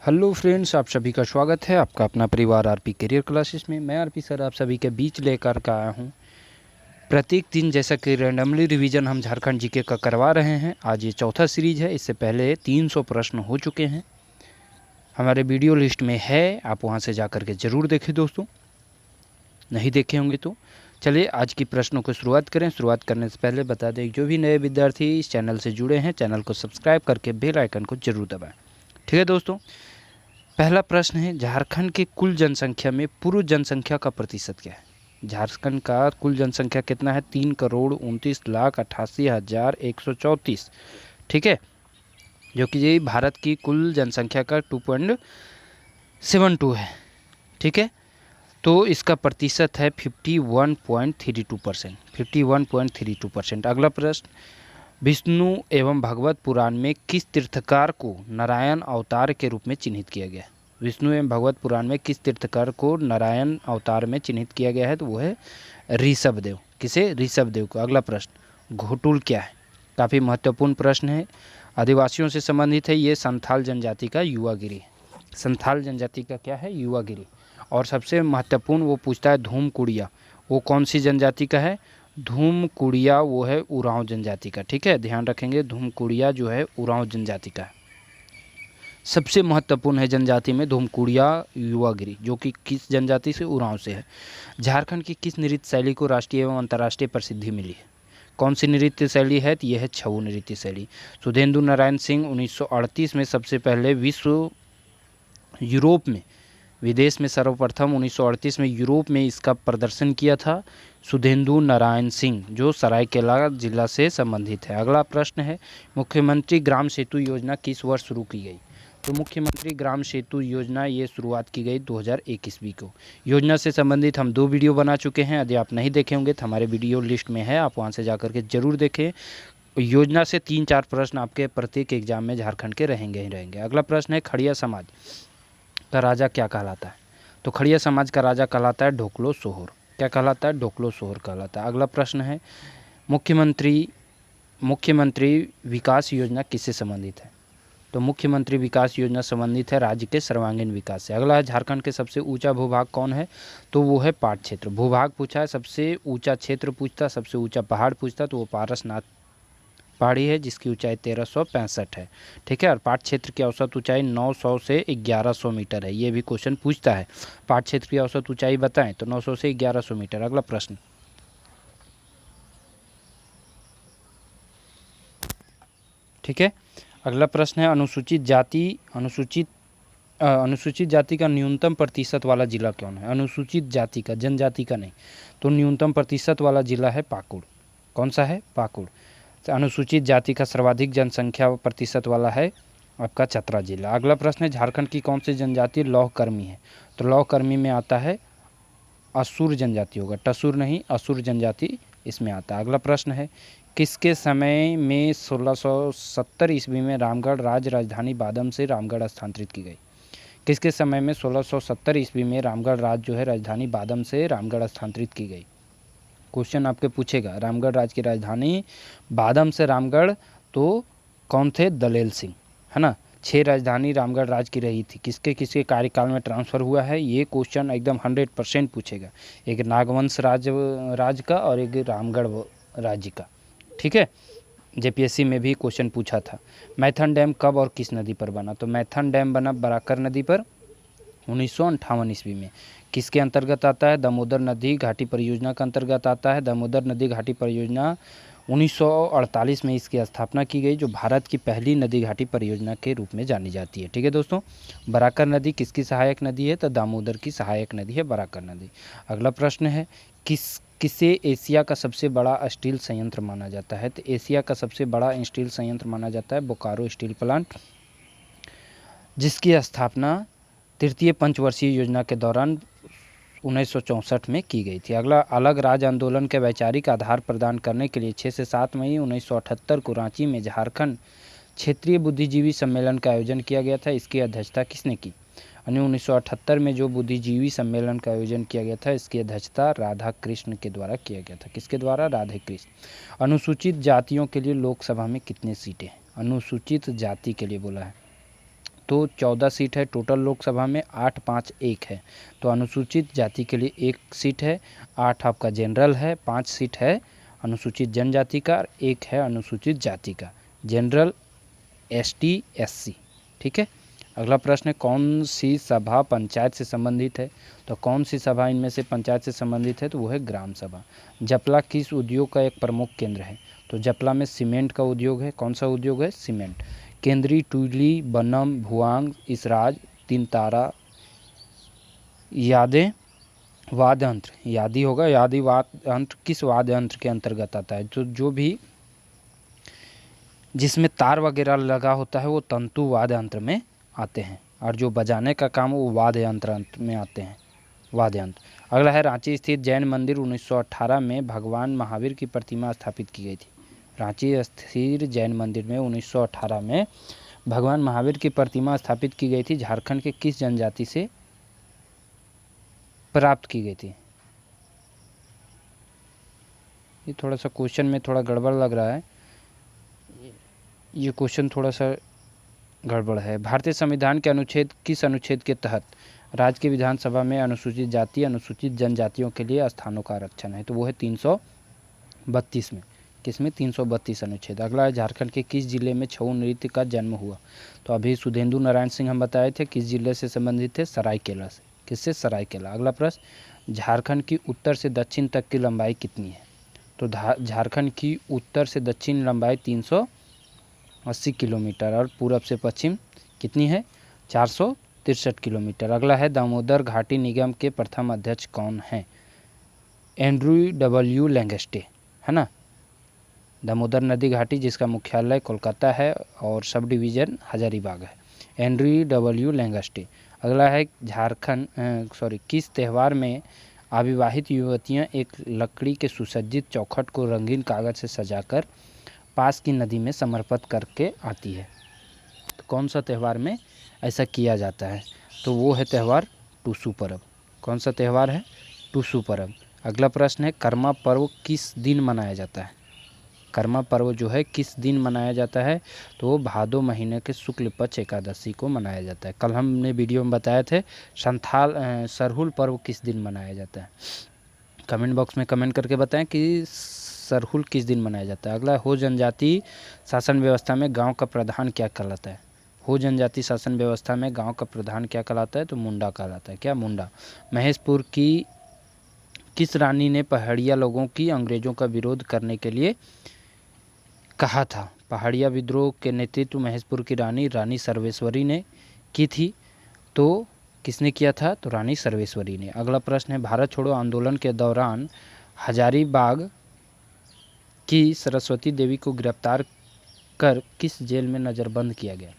Hello friends, आप सभी का स्वागत है आपका अपना परिवार आरपी करियर क्लासेस में। मैं आरपी सर आप सभी के बीच लेकर के आया हूँ प्रत्येक दिन जैसा कि रैंडमली रिवीजन हम झारखंड जीके का करवा रहे हैं। आज ये चौथा सीरीज है। इससे पहले 300 प्रश्न हो चुके हैं, हमारे वीडियो लिस्ट में है, आप वहाँ से जाकर के ज़रूर देखें दोस्तों, नहीं देखे होंगे तो। चलिए आज की प्रश्नों को शुरुआत करें। शुरुआत करने से पहले बता दें, जो भी नए विद्यार्थी इस चैनल से जुड़े हैं चैनल को सब्सक्राइब करके बेल आइकन को जरूर दबाएँ। ठीक है दोस्तों, पहला प्रश्न है, झारखंड की कुल जनसंख्या में पुरुष जनसंख्या का प्रतिशत क्या है? झारखंड का कुल जनसंख्या कितना है? 3,29,88,134। ठीक है, जो कि ये भारत की कुल जनसंख्या का 2.72 है। ठीक है, तो इसका प्रतिशत है 51.32%। 51.32%। अगला प्रश्न, विष्णु एवं भगवत पुराण में किस तीर्थकार को नारायण अवतार के रूप में चिन्हित किया गया? विष्णु एवं भगवत पुराण में किस तीर्थकार को नारायण अवतार में चिन्हित किया गया है? तो वो है ऋषभदेव। किसे? ऋषभदेव को। अगला प्रश्न, घोटुल क्या है? काफ़ी महत्वपूर्ण प्रश्न है, आदिवासियों से संबंधित है। ये संथाल जनजाति का युवागिरी है। संथाल जनजाति का क्या है? युवागिरी। और सबसे महत्वपूर्ण वो पूछता है, धूमकुड़िया वो कौन सी जनजाति का है? धूमकुड़िया वो है उरांव जनजाति का। ठीक है, ध्यान रखेंगे, धूमकुड़िया जो है उरांव जनजाति का है। सबसे महत्वपूर्ण है जनजाति में धूमकुड़िया युवागिरी, जो कि किस जनजाति से? उरांव से है। झारखंड की किस नृत्य शैली को राष्ट्रीय एवं अंतर्राष्ट्रीय प्रसिद्धि मिली है? कौन सी नृत्य शैली है? तो यह है छऊ नृत्य शैली। सुधेंदु नारायण सिंह 1938 में सबसे पहले यूरोप में, विदेश में सर्वप्रथम 1938 में यूरोप में इसका प्रदर्शन किया था सुधेंदु नारायण सिंह, जो सरायकेला जिला से संबंधित है। अगला प्रश्न है, मुख्यमंत्री ग्राम सेतु योजना किस वर्ष शुरू की गई? तो मुख्यमंत्री ग्राम सेतु योजना ये शुरुआत की गई 2021 को। योजना से संबंधित हम 2 वीडियो बना चुके हैं, यदि आप नहीं देखे होंगे तो हमारे वीडियो लिस्ट में है, आप वहाँ से जाकर के जरूर देखें। योजना से 3-4 प्रश्न आपके प्रत्येक एग्जाम में झारखंड के रहेंगे ही रहेंगे। अगला प्रश्न है, खड़िया समाज का राजा क्या कहलाता है? तो खड़िया समाज का राजा कहलाता है ढोकलो सोहर। क्या कहलाता है? ढोकलो सोहर कहलाता है। अगला प्रश्न है, मुख्यमंत्री विकास योजना किससे संबंधित है? तो मुख्यमंत्री विकास योजना संबंधित है राज्य के सर्वांगीण विकास से। अगला है, झारखंड के सबसे ऊंचा भूभाग कौन है? तो वो है पाट क्षेत्र। भूभाग पूछा है, सबसे ऊंचा क्षेत्र पूछता, सबसे ऊंचा पहाड़ पूछता तो वो पारसनाथ पहाड़ी है, जिसकी ऊंचाई 1365 है। ठीक है, और पाट क्षेत्र की औसत ऊंचाई 900 से 1100 मीटर है। ये भी क्वेश्चन पूछता है, पाट क्षेत्र की औसत ऊंचाई बताएं तो 900 से 1100 मीटर। अगला प्रश्न, ठीक है, अगला प्रश्न है, अनुसूचित जाति का न्यूनतम प्रतिशत वाला जिला कौन है? अनुसूचित जाति का, जनजाति का नहीं, तो न्यूनतम प्रतिशत वाला जिला है पाकुड़। कौन सा है? पाकुड़। अनुसूचित जाति का सर्वाधिक जनसंख्या प्रतिशत वाला है आपका चतरा जिला। अगला प्रश्न है, झारखंड की कौन सी जनजाति लौहकर्मी है? तो लौहकर्मी में आता है असुर जनजाति होगा, टसुर नहीं, असुर जनजाति इसमें आता है। अगला प्रश्न है, किसके समय में 1670 ईस्वी में रामगढ़ राजधानी बादम से रामगढ़ स्थानांतरित की गई? किसके समय में 1670 ईस्वी में रामगढ़ जो है राजधानी बादम से रामगढ़ स्थानांतरित की गई? क्वेश्चन आपके पूछेगा, रामगढ़ राज्य की राजधानी बादम से रामगढ़, तो कौन थे? दलेल सिंह, है ना। 6 राजधानी रामगढ़ राज्य की रही थी, किसके किसके कार्यकाल में ट्रांसफ़र हुआ है? ये क्वेश्चन एकदम 100% पूछेगा, एक नागवंश राज्य का और एक रामगढ़ राज्य का। ठीक है, जेपीएससी में भी क्वेश्चन पूछा था। मैथन डैम कब और किस नदी पर बना? तो मैथन डैम बना बराकर नदी पर 1958 ईस्वी में। किसके अंतर्गत आता है? दामोदर नदी घाटी परियोजना के अंतर्गत आता है। दामोदर नदी घाटी परियोजना 1948 में इसकी स्थापना की गई, जो भारत की पहली नदी घाटी परियोजना के रूप में जानी जाती है। ठीक है दोस्तों, बराकर नदी किसकी सहायक नदी है? तो दामोदर की सहायक नदी है बराकर नदी। अगला प्रश्न है, किसे एशिया का सबसे बड़ा स्टील संयंत्र माना जाता है? तो एशिया का सबसे बड़ा स्टील संयंत्र माना जाता है बोकारो स्टील प्लांट, जिसकी स्थापना तृतीय पंचवर्षीय योजना के दौरान 1964 में की गई थी। अगला, अलग राज्य आंदोलन के वैचारिक आधार प्रदान करने के लिए 6 से 7 मई 1978 को रांची में झारखंड क्षेत्रीय बुद्धिजीवी सम्मेलन का आयोजन किया गया था। इसकी अध्यक्षता किसने की? 1978 में जो बुद्धिजीवी सम्मेलन का आयोजन किया गया था, इसकी अध्यक्षता राधा कृष्ण के द्वारा किया गया था। किसके द्वारा? राधे कृष्ण। अनुसूचित जातियों के लिए लोकसभा में कितनी सीटें हैं? अनुसूचित जाति के लिए बोला है तो 14 सीट है टोटल लोकसभा में, 8 5 1 है। तो अनुसूचित जाति के लिए 1 सीट है, 8 आपका जनरल है, 5 सीट है अनुसूचित जनजाति का, 1 है अनुसूचित जाति का, जनरल, एसटी, एससी। ठीक है। अगला प्रश्न है कौन सी सभा पंचायत से संबंधित है? तो कौन सी सभा इनमें से पंचायत से संबंधित है? तो वो है ग्राम सभा। जपला किस उद्योग का एक प्रमुख केंद्र है? तो जपला में सीमेंट का उद्योग है। कौन सा उद्योग है? सीमेंट। केंद्रीय टुली, बनम, भुआंग, इसराज, तीन तारा, यादें, वाद्य यंत्र, यादी होगा, यादी वाद्य यंत्र किस वाद्य यंत्र के अंतर्गत आता है? तो जो भी जिसमें तार वगैरह लगा होता है वो तंतु वाद्य यंत्र में आते हैं, और जो बजाने का काम वो वाद्य यंत्र में आते हैं, वाद्य यंत्र। अगला है रांची स्थित जैन मंदिर 1918 में भगवान महावीर की प्रतिमा स्थापित की गई थी। रांची स्थित जैन मंदिर में 1918 में भगवान महावीर की प्रतिमा स्थापित की गई थी। झारखंड के किस जनजाति से प्राप्त की गई थी? ये थोड़ा सा क्वेश्चन में थोड़ा गड़बड़ लग रहा है, ये क्वेश्चन थोड़ा सा गड़बड़ है। भारतीय संविधान के अनुच्छेद किस अनुच्छेद के तहत राज्य की विधानसभा में अनुसूचित जाति, अनुसूचित जनजातियों के लिए स्थानों का आरक्षण है? तो वो है 332 में। किसमें? 332 अनुच्छेद। अगला है झारखंड के किस जिले में छऊ नृत्य का जन्म हुआ? तो अभी सुधेंदु नारायण सिंह हम बताए थे, किस जिले से संबंधित थे? सरायकेला से। किससे? सरायकेला। अगला प्रश्न, झारखंड की उत्तर से दक्षिण तक की लंबाई कितनी है? तो झारखंड की उत्तर से दक्षिण लंबाई 380 किलोमीटर, और पूरब से पश्चिम कितनी है? 463 किलोमीटर। अगला है दामोदर घाटी निगम के प्रथम अध्यक्ष कौन हैं? एंड्रू डब्ल्यू लैंगस्टे, है ना। दामोदर नदी घाटी जिसका मुख्यालय कोलकाता है और सब डिवीज़न हजारीबाग है, एंड्रू डब्ल्यू लैंगस्टे। अगला है किस त्यौहार में अविवाहित युवतियां एक लकड़ी के सुसज्जित चौखट को रंगीन कागज से सजाकर पास की नदी में समर्पित करके आती है? तो कौन सा त्यौहार में ऐसा किया जाता है? तो वो है त्यौहार टूसू पर्व। कौन सा त्यौहार है? टूसू पर्व। अगला प्रश्न है कर्मा पर्व किस दिन मनाया जाता है? कर्मा पर्व जो है किस दिन मनाया जाता है? तो वो भादो महीने के शुक्ल पक्ष एकादशी को मनाया जाता है। कल हमने वीडियो में बताए थे सरहुल पर्व किस दिन मनाया जाता है। कमेंट बॉक्स में कमेंट करके बताएं कि सरहुल किस दिन मनाया जाता है। अगला, हो जनजाति शासन व्यवस्था में गांव का प्रधान क्या कहलाता है? हो जनजाति शासन व्यवस्था में गांव का प्रधान क्या कहलाता है? तो मुंडा कहलाता है। क्या? मुंडा। महेशपुर की किस रानी ने पहाड़िया लोगों की अंग्रेजों का विरोध करने के लिए कहा था? पहाड़िया विद्रोह के नेतृत्व महेशपुर की रानी सर्वेश्वरी ने की थी। तो किसने किया था? तो रानी सर्वेश्वरी ने। अगला प्रश्न है भारत छोड़ो आंदोलन के दौरान हजारीबाग की सरस्वती देवी को गिरफ्तार कर किस जेल में नज़रबंद किया गया?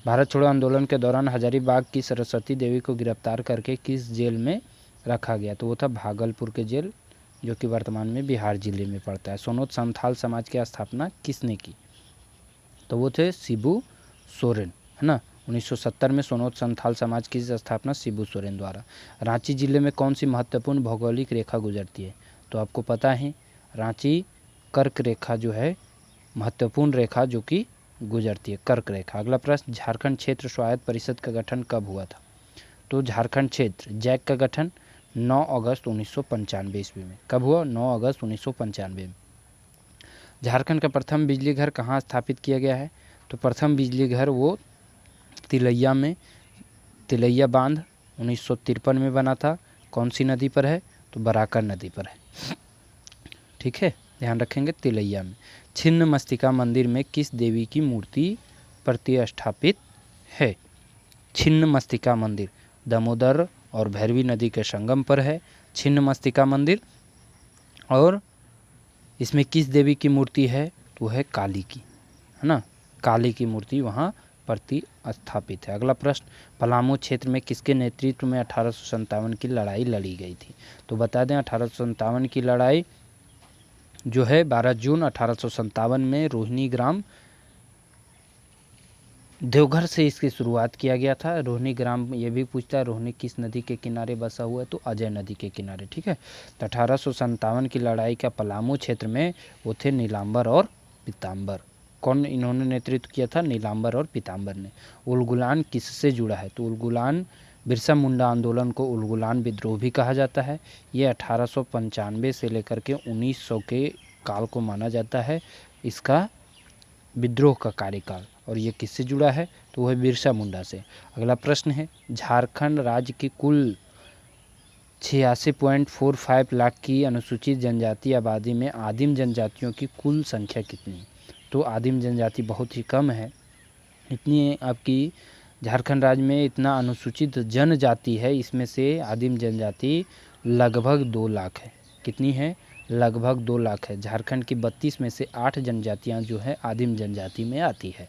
भारत छोड़ो आंदोलन के दौरान हजारीबाग की सरस्वती देवी को गिरफ्तार करके किस जेल में रखा गया? तो वो था भागलपुर के जेल, जो कि वर्तमान में बिहार जिले में पड़ता है। सोनोत संथाल समाज की स्थापना किसने की? तो वो थे शिबू सोरेन, है ना। 1970 में सोनोत संथाल समाज की स्थापना शिबू सोरेन द्वारा। रांची जिले में कौन सी महत्वपूर्ण भौगोलिक रेखा गुजरती है? तो आपको पता है रांची कर्क रेखा जो है महत्वपूर्ण रेखा जो कि गुजरती है, कर्क रेखा। अगला प्रश्न, झारखंड क्षेत्र स्वायत्त परिषद का गठन कब हुआ था? तो झारखंड क्षेत्र जैक का गठन 9 अगस्त 1995 ईस्वी में। कब हुआ? 9 अगस्त 1995 में। झारखंड का प्रथम बिजली घर कहाँ स्थापित किया गया है? तो प्रथम बिजली घर वो तिलैया में, तिलैया बांध 1953 में बना था। कौन सी नदी पर है? तो बराकर नदी पर है। ठीक है, ध्यान रखेंगे, तिलैया में। छिन्न मस्तिका मंदिर में किस देवी की मूर्ति प्रतिष्ठापित है? छिन्न मस्तिका मंदिर दामोदर और भैरवी नदी के संगम पर है छिन्न मस्तिका मंदिर, और इसमें किस देवी की मूर्ति है? तो है काली की, है ना। काली की मूर्ति वहाँ प्रतिस्थापित है। अगला प्रश्न, पलामू क्षेत्र में किसके नेतृत्व में 1857 की लड़ाई लड़ी गई थी? तो बता दें 1857 की लड़ाई जो है 12 जून 1857 में रोहिणी ग्राम देवघर से इसकी शुरुआत किया गया था। रोहिणी ग्राम, ये भी पूछता है रोहिणी किस नदी के किनारे बसा हुआ है? तो अजय नदी के किनारे। ठीक है, तो 1857 की लड़ाई का पलामू क्षेत्र में वो थे नीलांबर और पीताम्बर। कौन इन्होंने नेतृत्व किया था? नीलांबर और पीताम्बर ने। उलगुलान किससे जुड़ा है? तो उलगुलान बिरसा मुंडा आंदोलन को उलगुलान विद्रोह भी कहा जाता है। ये 1895 से लेकर के 1900 के काल को माना जाता है इसका विद्रोह का कार्यकाल। और ये किससे जुड़ा है? तो वह बिरसा मुंडा से। अगला प्रश्न है, झारखंड राज्य की कुल 86.45 लाख की अनुसूचित जनजाति आबादी में आदिम जनजातियों की कुल संख्या कितनी? तो आदिम जनजाति बहुत ही कम है। इतनी आपकी झारखंड राज्य में इतना अनुसूचित जनजाति है, इसमें से आदिम जनजाति लगभग 2 लाख है। कितनी है? लगभग 2 लाख है। झारखंड की 32 में से 8 जनजातियां जो है आदिम जनजाति में आती है।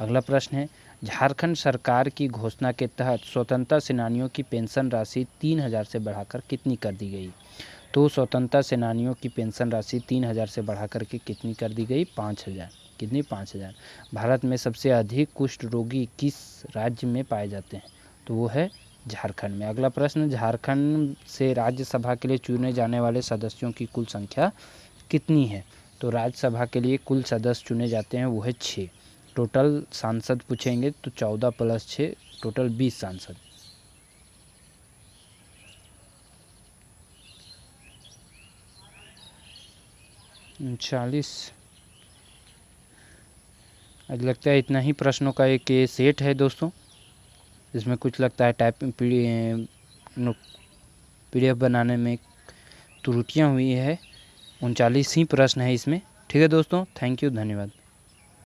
अगला प्रश्न है, झारखंड सरकार की घोषणा के तहत स्वतंत्रता सेनानियों की पेंशन राशि 3000 से बढ़ाकर कितनी कर दी गई? तो स्वतंत्रता सेनानियों की पेंशन राशि 3000 से बढ़ाकर के कितनी कर दी गई? 5000। कितनी? 5000। भारत में सबसे अधिक कुष्ठ रोगी किस राज्य में पाए जाते हैं? तो वो है झारखंड में। अगला प्रश्न, झारखंड से राज्यसभा के लिए चुने जाने वाले सदस्यों की कुल संख्या कितनी है? तो राज्यसभा के लिए कुल सदस्य चुने जाते हैं वो है 6। टोटल सांसद पूछेंगे तो 14 + 6 टोटल 20 सांसद। चालीस। आज लगता है इतना ही प्रश्नों का एक सेट है दोस्तों। इसमें कुछ लगता है टाइपिंग PDF बनाने में त्रुटियां हुई है। 39 ही प्रश्न है इसमें। ठीक है दोस्तों, थैंक यू, धन्यवाद।